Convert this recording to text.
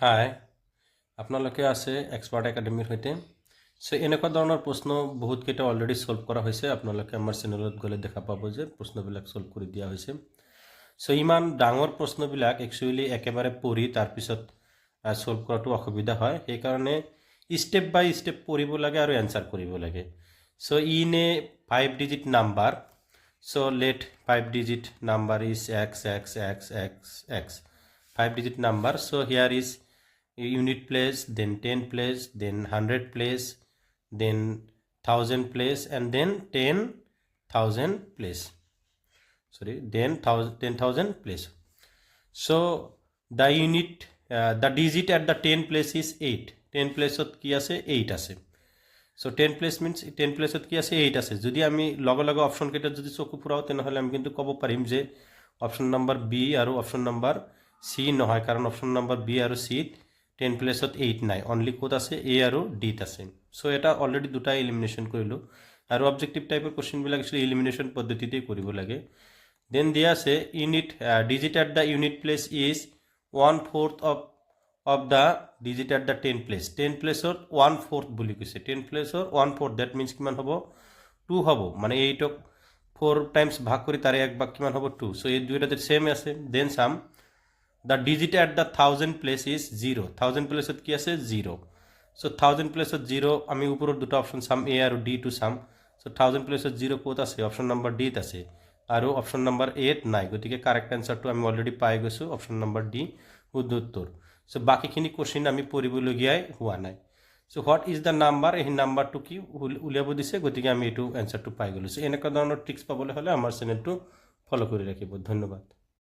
হাই আপোনালোকে আছে এক্সপাৰ্ট একাডেমিৰ সৈতে সো এনেকুৱা ধৰণৰ প্ৰশ্ন বহুতকেইটা অলৰেডি সলভ কৰা হৈছে আপোনালোকে আমাৰ চেনেলত গ'লে দেখা পাব যে প্ৰশ্নবিলাক সলভ কৰি দিয়া হৈছে সো ইমান ডাঙৰ প্ৰশ্নবিলাক একচুৱেলি একেবাৰে পঢ়ি তাৰপিছত সলভ কৰাটো অসুবিধা হয় সেইকাৰণে স্টেপ বাই স্টেপ পঢ়িব লাগে আৰু এনসাৰ কৰিব লাগে so in a 5 digit number so let 5 digit number is x 5 digit number. So here is unit place, then 10 place, then 100 place, then 1000 place, and then 10,000 place. Sorry, then 10,000 place. So the unit, the digit at the 10 place is 8. 10 place ot ki ase 8 ase. So 10 place means 10 place ot ki ase 8 ase. Jodi ami logo logo option keta jodi choku purao tenhole ami kintu kobo parim je option number B aru option number C নহয় কারণ option number B আর সি 10 প্লেসত 8 নাই only code আছে এ আর ডিত আছে so এটা already দুটা elimination কৰিলো আৰু অবজেক্টিভ টাইপৰ কোশ্চেন বিলাক একচুয়ালি এলিমিনেশন পদ্ধতিতে কৰিব লাগে দেন দিয়া আছে unit digit at the unit place is 1/4 of the digit at the 10 place 10 প্লেসত 1/4 বুলি কৈছে 10 প্লেসৰ 1/4 দ্যাট মিন্স কিমান হ'ব 2 হ'ব মানে 8 ক 4 টাইমস ভাগ কৰি তাৰে এক ভাগ কিমান হ'ব 2 সো এই দুইটাতে সেম আছে then sum The digit at the 1000 place is 0. 1000 place at ki ase 0. So 1000 place at 0 ami upor duta option sum A aru D to sum. So 1000 place at 0 kot ase option number D ত আছে aru option number 8 নাই গতিকে correct answer to আমি already পাই গৈছো option number D উত্তর so বাকিখিনি question আমি পড়িবলগিয়াই হোৱা নাই so what is the number এই নাম্বাৰটো কি উলিয়াব দিছে গতিকে আমি এটো আনসাৰটো পাই গলো সো এনেকুৱা ধৰণৰ ট্ৰিক্স পাবলৈ হলে আমাৰ চেনেলটো ফলো কৰি ৰাখিব ধন্যবাদ